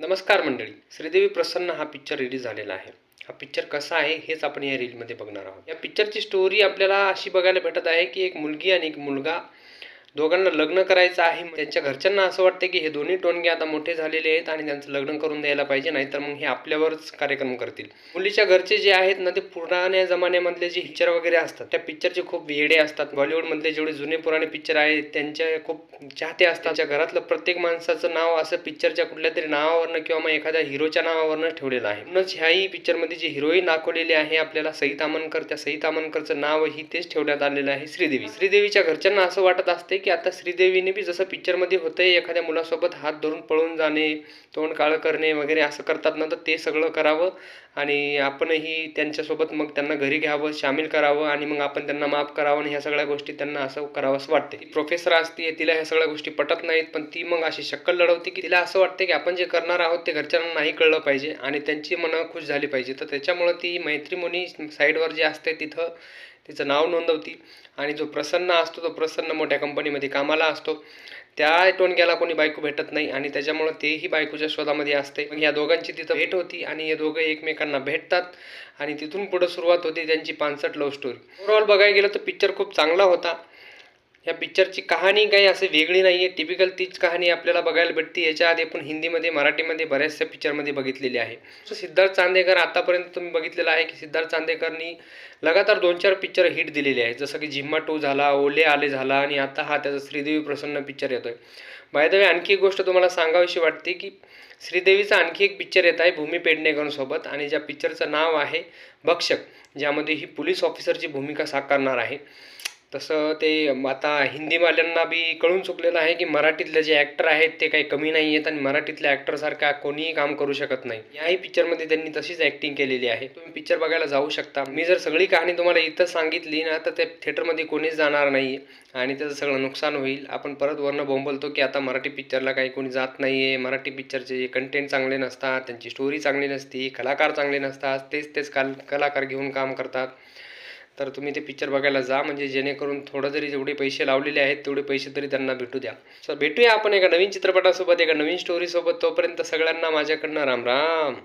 नमस्कार मंडळी. श्रीदेवी प्रसन्न हा पिक्चर रिलीज झालेला आहे. हा पिक्चर कसा आहे हेच आपण या रीलमध्ये बघणार आहोत. या पिक्चरची स्टोरी आपल्याला अशी बघायला भेटत आहे की एक मुलगी आणि एक मुलगा दोघांना लग्न करायचं आहे. त्यांच्या घरच्यांना असं वाटतं की हे दोन्ही टोनगे आता मोठे झालेले आहेत आणि त्यांचं लग्न करून द्यायला पाहिजे, नाहीतर मग हे आपल्यावरच कार्यक्रम करतील. मुलीच्या घरचे जे आहेत ना, ते पुराण्या जमान्यामधले जे पिक्चर वगैरे असतात त्या पिक्चरचे खूप वेडे असतात. बॉलिवूडमधले जेवढे जुने पुराणे पिक्चर आहेत त्यांचे खूप चाहते असतात. त्यांच्या घरातलं प्रत्येक माणसाचं नाव असं पिक्चरच्या कुठल्या तरी नावावरनं किंवा मग एखाद्या हिरोच्या नावावरनं ठेवलेलं आहे. म्हणूनच ह्याही पिक्चरमध्ये जी हिरोईन दाखवलेली आहे आपल्याला, सई तामणकर, त्या सई तामणकरचं नावही तेच ठेवण्यात आलेलं आहे, श्रीदेवी. श्रीदेवीच्या घरच्यांना असं वाटत असते की आता श्रीदेवीने बी जसं पिक्चरमध्ये होतंय एखाद्या मुलासोबत हात धरून पळून जाणे, तोंड काळं करणे वगैरे असं करतात ना, तर ते सगळं करावं आणि आपणही त्यांच्यासोबत मग त्यांना घरी घ्यावं, सामील करावं आणि मग आपण त्यांना माफ करावं आणि ह्या सगळ्या गोष्टी त्यांना असं करावं असं वाटते. प्रोफेसर असते, तिला ह्या सगळ्या गोष्टी पटत नाहीत, पण ती मग अशी शक्कल लढवते की तिला असं वाटते की आपण जे करणार आहोत ते घरच्यांना नाही कळलं पाहिजे आणि त्यांची मनं खुश झाली पाहिजे. तर त्याच्यामुळं ती मैत्रिमुनी साईडवर जे असते तिथं तिचं नाव नोंदवती आणि जो प्रसन्न असतो तो प्रसन्न मोठ्या कंपनीमध्ये कामाला असतो. त्या टोनग्याला कोणी बायको भेटत नाही आणि त्याच्यामुळं तेही बायकोच्या शोधामध्ये असते. मग या दोघांची तिथं भेट होती आणि हे दोघं एकमेकांना भेटतात आणि तिथून पुढं सुरुवात होती त्यांची पानसट लव्ह स्टोरी. ओव्हरऑल बघायला गेलं तर पिक्चर खूप चांगला होता. या पिक्चरची कहाणी काही असे वेगळी नाही आहे, टिपिकल तीच कहाणी आपल्याला बघायला भेटते. याच्या आधी आपण हिंदीमध्ये, मराठीमध्ये बऱ्याचशा पिक्चरमध्ये बघितलेली आहे. सिद्धार्थ चांदेकर आतापर्यंत तुम्ही बघितलेलं आहे की सिद्धार्थ चांदेकरनी लगातार 2-4 पिक्चर हिट दिलेले आहेत, जसं की झिम्मा 2 झाला, ओले आले झाला आणि आता हा त्याचा श्रीदेवी प्रसन्न पिक्चर येतोय. बाय द वे आणखी एक गोष्ट तुम्हाला सांगावीशी वाटते की श्रीदेवीचा आणखी एक पिक्चर येत आहे भूमी पेडणेकरसोबत आणि ज्या पिक्चरचं नाव आहे भक्षक, ज्यामध्ये ही पोलीस ऑफिसरची भूमिका साकारणार आहे. तसं ते आता हिंदीवाल्यांना बी कळून चुकलेलं आहे की मराठीतले जे ॲक्टर आहेत ते काही कमी नाही आहेत आणि मराठीतल्या ॲक्टरसारखा कोणीही काम करू शकत नाही. याही पिक्चरमध्ये त्यांनी तशीच ॲक्टिंग केलेली आहे. तुम्ही पिक्चर बघायला जाऊ शकता. मी जर सगळी कहाणी तुम्हाला इथं सांगितली ना, तर त्या थिएटरमध्ये कोणीच जाणार नाही आणि त्याचं सगळं नुकसान होईल. आपण परत वरनं बोंबलतो की आता मराठी पिक्चरला काही कोणी जात नाही आहे, मराठी पिक्चरचे कंटेंट चांगले नसतात, त्यांची स्टोरी चांगली नसते, कलाकार चांगले नसतात, तेच कलाकार घेऊन काम करतात. तर तुम्ही ते पिक्चर बघायला जा, म्हणजे जेणेकरून थोडं जरी जेवढे पैसे लावलेले आहेत तेवढे पैसे तरी त्यांना भेटू द्या. सर भेटूया आपण एका नवीन चित्रपटासोबत, एका नवीन स्टोरीसोबत. तोपर्यंत सगळ्यांना माझ्याकडनं राम राम.